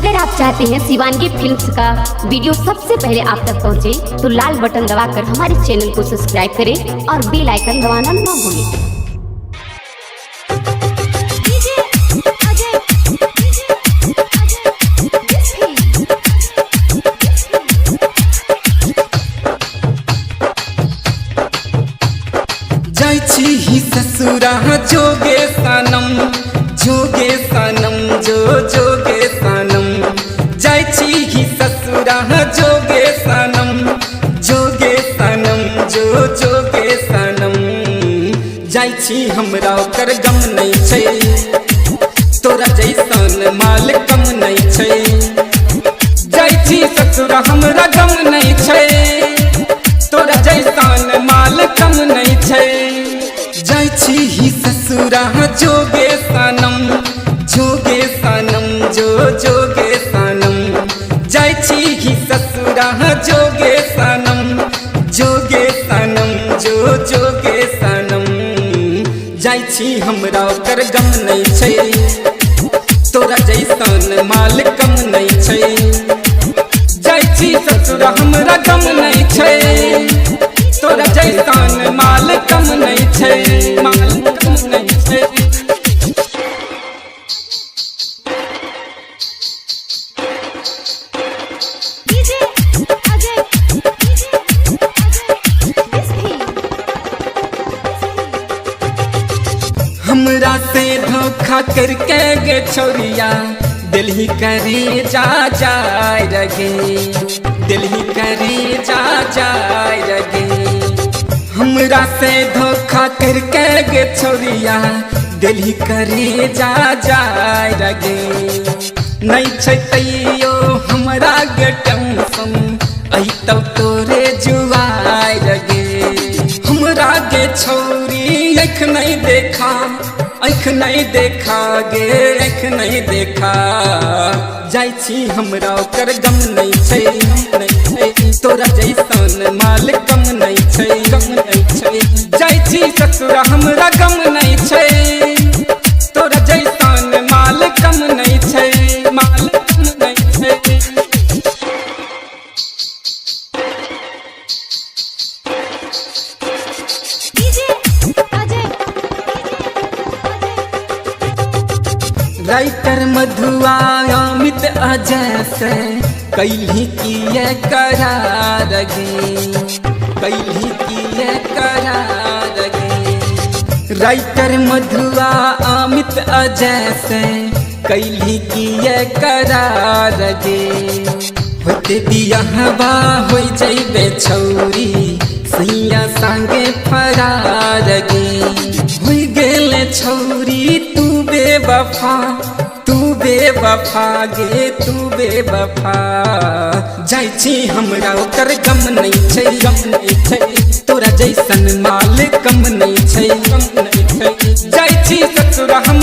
अगर आप चाहते हैं शिवानगी फिल्म्स का वीडियो सबसे पहले आप तक पहुंचे, तो लाल बटन दबाकर हमारे चैनल को सब्सक्राइब करें और बेल आइकन दबाना ना भूलें। ही ससुरा जोगे सनम जो जोगे सनम जायची ही ससुरा जोगे सनम जो जोगे सनम जायची हमरा ओकर गम नहीं छै, तोरा जैसन माल कम नहीं छै। जायची ससुरा हमरा गम नहीं छै, तोरा जैसन माल कम नहीं छै। जायची ही ससुरा जोगे सनम जो जोगे सनम जायची ही ससुरा जोगे सनम जो जोगे सनम जायची हमरा ओकर गम नहीं छै, तोरा जैसन माल कम नहीं छै। जायची ससुरा हमरा गम नहीं छै, तोरा जैसन माल कम नहीं छै, माल कम नहीं छै। हमरा से धोखा करके गे छोरिया दिल्ली करे जा रगे, दिल्ली करे जा रगे। हमरा से धोखा करके गे छोरिया दिल्ली करे जा रगे। नहीं छै तैयो हमरा गे टेंशन अही तब तोरे जुआई रगे। हमरा गे छोरी आँख नहीं देखा, आँख नहीं देखा गे, आँख नहीं देखा। जायची हमरा ओकर गम नहीं छै, तोरा जैसन माल कम नहीं छै, कम नहीं छै। जायची ससुरा हमरा गम नहीं छै, तोरा जैसन माल कम नहीं छै, माल कम नहीं छै। राइटर मधुआ अमित अजय से कैली किए करार गे, कैली किए करार गे। राइटर मधुआ अमित अजय से कैली किए करार गे। होते बियाहबा हो जइबे छौरी सैया संगे फरार गे। हो गेले छौरी तू बेवफा, तू बेवफा गे, तू बेवफा। जायची हमरा ओकर गम नहीं छै, गम नहीं छै। तोरा जैसन माल कम नहीं छै, कम नहीं छै। जायची ससुरा हम